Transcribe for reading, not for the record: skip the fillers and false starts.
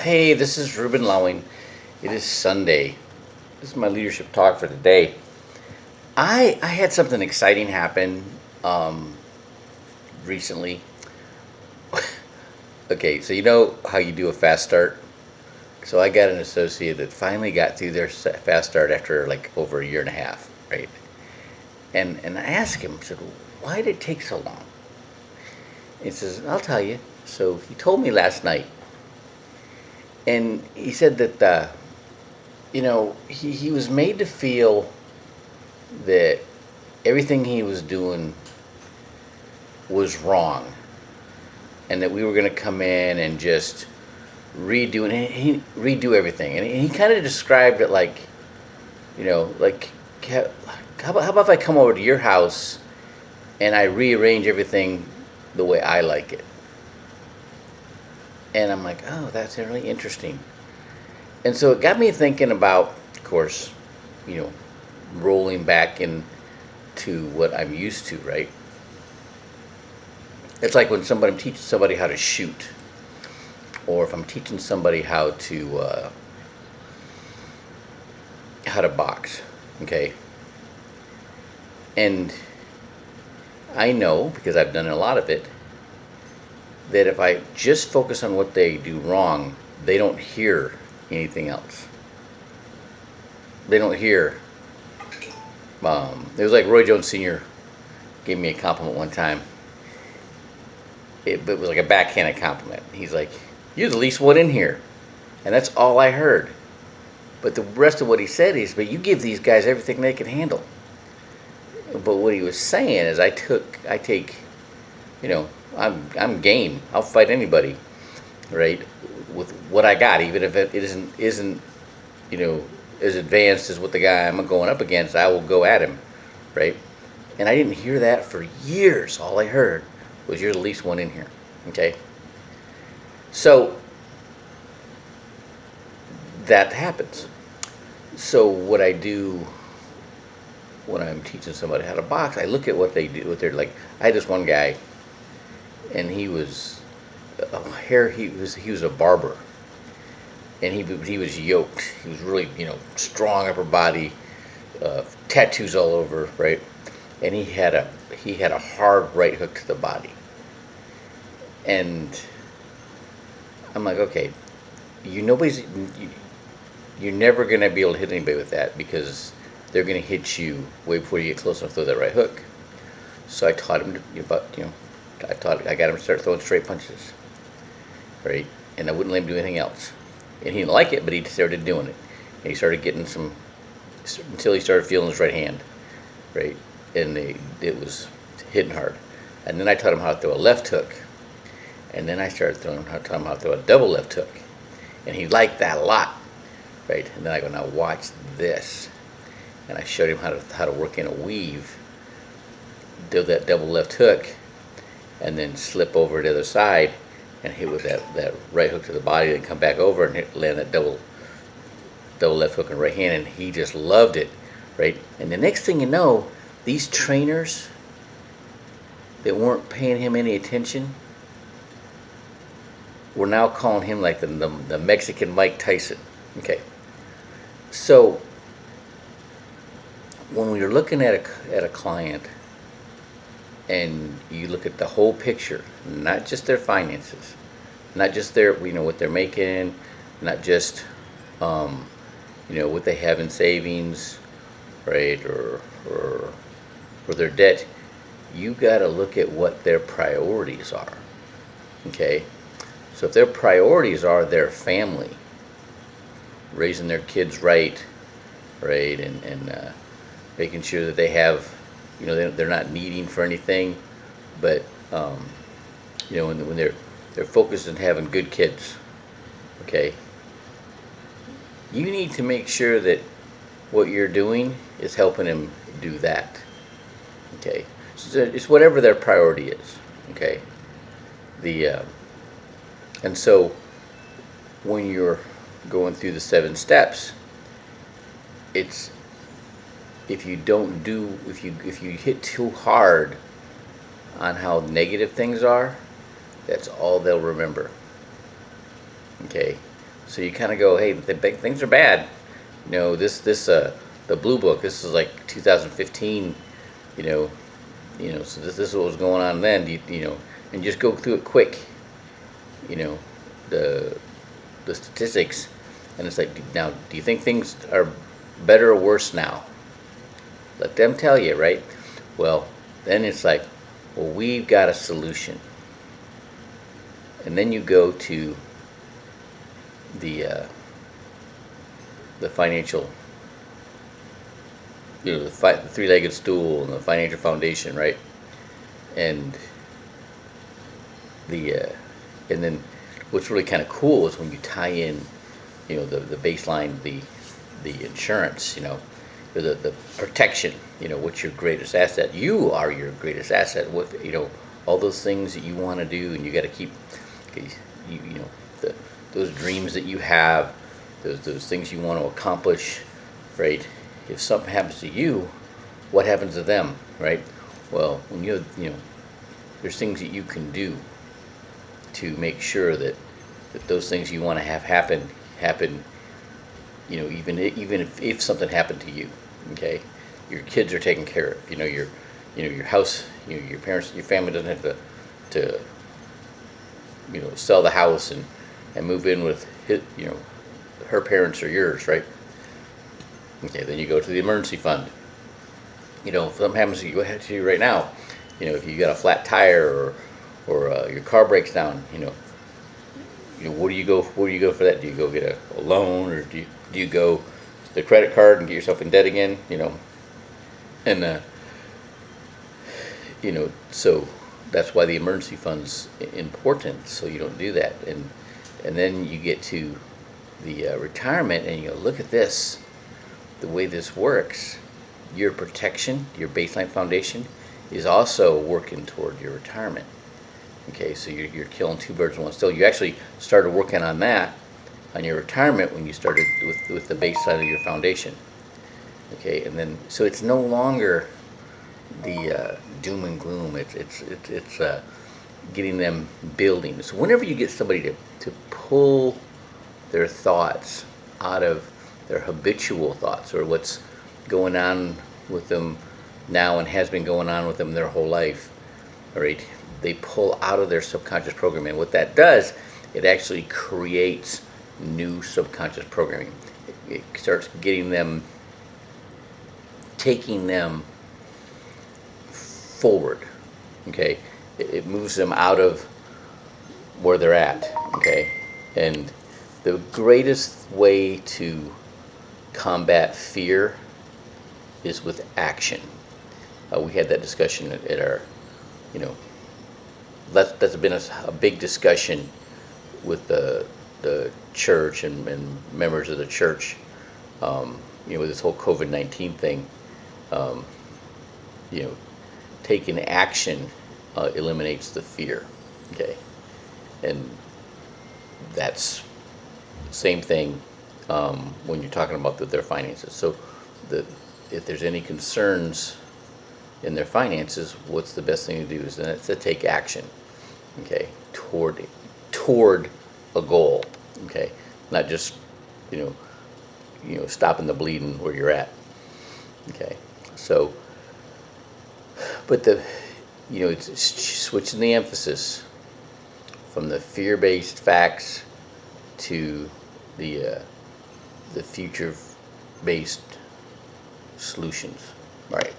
Hey, this is Ruben Lowing. It is Sunday. This is my leadership talk for today. I had something exciting happen recently. Okay, so you know how you do a fast start? So I got an associate that finally got through their fast start after like over a year and a half, right? And I asked him, I said, why did it take so long? He says, I'll tell you. So he told me last night, and he said that he was made to feel that everything he was doing was wrong, and that we were going to come in and just redo everything. And he kind of described it like, like how about if I come over to your house and I rearrange everything the way I like it? And I'm like, oh, that's really interesting. And so it got me thinking about, of course, you know, rolling back into what I'm used to, right? It's like when I'm teaching somebody how to shoot, or if I'm teaching somebody how to box, okay? And I know, because I've done a lot of it, that if I just focus on what they do wrong, they don't hear anything else. They don't hear. It was like Roy Jones Sr. gave me a compliment one time. It was like a backhanded compliment. He's like, "You're the least one in here," and that's all I heard. But the rest of what he said is, "But you give these guys everything they can handle." But what he was saying is, I take, I'm game. I'll fight anybody, right? With what I got, even if it isn't as advanced as what the guy I'm going up against, I will go at him, right? And I didn't hear that for years. All I heard was, "You're the least one in here." Okay. So that happens. So what I do when I'm teaching somebody how to box, I look at what they do. What they're like. I had this one guy, and he was he was a barber, and he was yoked. He was really strong upper body, tattoos all over, right? And he had a hard right hook to the body. And I'm like, okay, you're never gonna be able to hit anybody with that, because they're gonna hit you way before you get close enough to throw that right hook. So I taught him I got him to start throwing straight punches, right? And I wouldn't let him do anything else. And he didn't like it, but he started doing it. And he started getting until he started feeling his right hand, right? And it was hitting hard. And then I taught him how to throw a left hook. And then I started taught him how to throw a double left hook. And he liked that a lot, right? And then I go, now watch this. And I showed him how to work in a weave, do that double left hook, and then slip over to the other side and hit with that right hook to the body, and come back over and land that double left hook and right hand. And he just loved it, right? And the next thing you know, these trainers that weren't paying him any attention were now calling him like the Mexican Mike Tyson. Okay. So when you're looking at a client, and you look at the whole picture, not just their finances, not just their what they're making, not just what they have in savings, right, or their debt. You got to look at what their priorities are. Okay. So if their priorities are their family, raising their kids right, and making sure that they have, they're not needing for anything, but when they're focused on having good kids, okay, you need to make sure that what you're doing is helping them do that. Okay, so it's whatever their priority is. Okay, and so when you're going through the 7 steps, it's if you hit too hard on how negative things are, that's all they'll remember. Okay, So you kind of go, hey, things are bad. The blue book. This is like 2015. You know, So this is what was going on then. And just go through it quick. You know, the the statistics, and it's like, now, do you think things are better or worse now? Let them tell you, right? Well, then it's like, well, we've got a solution. And then you go to the the financial, the three-legged stool and the financial foundation, right? And the and then what's really kind of cool is when you tie in, the baseline, the insurance, the protection, what's your greatest asset? You are your greatest asset. All those things that you want to do, and you got to keep, the, those dreams that you have, those things you want to accomplish, right? If something happens to you, what happens to them, right? Well, when there's things that you can do to make sure that those things you want to have happen, even if something happened to you, okay? Your kids are taken care of. Your house, your parents, your family doesn't have to sell the house and move in with her parents or yours, right? Okay, then you go to the emergency fund. If something happens to you right now, if you got a flat tire or your car breaks down, where do you go for that? Do you go get a loan, or do you go to the credit card and get yourself in debt again? And so that's why the emergency fund's important, so you don't do that. And then you get to the retirement, and you go, look at this, the way this works. Your protection, your baseline foundation, is also working toward your retirement. Okay, so you're killing two birds with one stone. You actually started working on that, on your retirement, when you started with the baseline of your foundation. Okay, and then so it's no longer the doom and gloom. It's getting them building. So whenever you get somebody to pull their thoughts out of their habitual thoughts, or what's going on with them now and has been going on with them their whole life, all right, they pull out of their subconscious programming. What that does, it actually creates new subconscious programming. It starts taking them forward. Okay, it moves them out of where they're at. Okay, and the greatest way to combat fear is with action. We had that discussion at our, that's been a big discussion with the church and members of the church. With this whole COVID-19 thing, taking action eliminates the fear. Okay, and that's the same thing when you're talking about their finances. So if there's any concerns in their finances, what's the best thing to do? Is to take action, okay, toward a goal, okay, not just stopping the bleeding where you're at, okay. So, but it's switching the emphasis from the fear-based facts to the future-based solutions. All right.